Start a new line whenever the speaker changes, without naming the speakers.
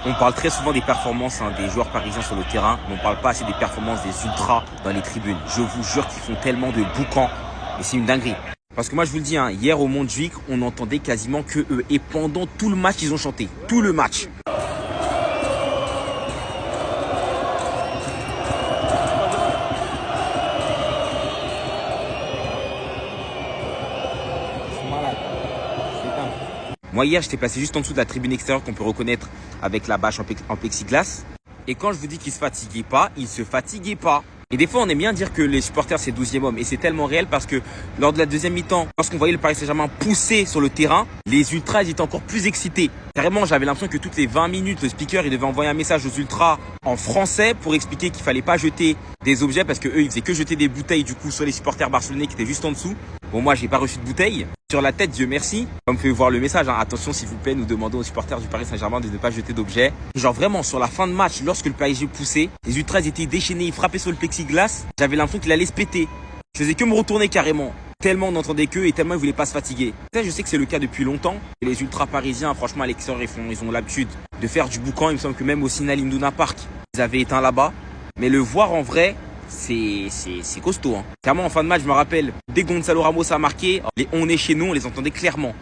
On parle très souvent des performances des joueurs parisiens sur le terrain, mais on parle pas assez des performances des ultras dans les tribunes. Je vous jure qu'ils font tellement de boucans, et c'est une dinguerie. Parce que moi je vous le dis, hier au Montjuïc, on n'entendait quasiment que eux. Et pendant tout le match, ils ont chanté. Tout le match. Moi hier j'étais placé juste en dessous de la tribune extérieure qu'on peut reconnaître avec la bâche en plexiglas. Et quand je vous dis qu'ils se fatiguaient pas, ils se fatiguaient pas. Et des fois on aime bien dire que les supporters c'est 12e homme. Et c'est tellement réel parce que lors de la deuxième mi-temps, lorsqu'on voyait le Paris Saint-Germain pousser sur le terrain, les ultras ils étaient encore plus excités. Carrément j'avais l'impression que toutes les 20 minutes le speaker il devait envoyer un message aux ultras en français pour expliquer qu'il fallait pas jeter des objets parce que eux ils faisaient que jeter des bouteilles du coup sur les supporters barcelonais qui étaient juste en dessous. Bon moi j'ai pas reçu de bouteille. Sur la tête, Dieu merci. On me fait voir le message. Attention s'il vous plaît, nous demandons aux supporters du Paris Saint-Germain de ne pas jeter d'objets. Genre vraiment sur la fin de match, lorsque le PSG poussait, les ultras étaient déchaînés, ils frappaient sur le plexiglas. J'avais l'impression qu'il allait se péter. Je faisais que me retourner carrément. Tellement on n'entendait qu'eux et tellement ils voulaient pas se fatiguer. Ça, je sais que c'est le cas depuis longtemps. Et les ultras parisiens, franchement à l'extérieur, ils ont l'habitude de faire du boucan. Il me semble que même au Signal Iduna Park, ils avaient éteint là-bas. Mais le voir en vrai, c'est costaud. Clairement en fin de match, je me rappelle, dès que Gonzalo Ramos a marqué, les on est chez nous, on les entendait clairement.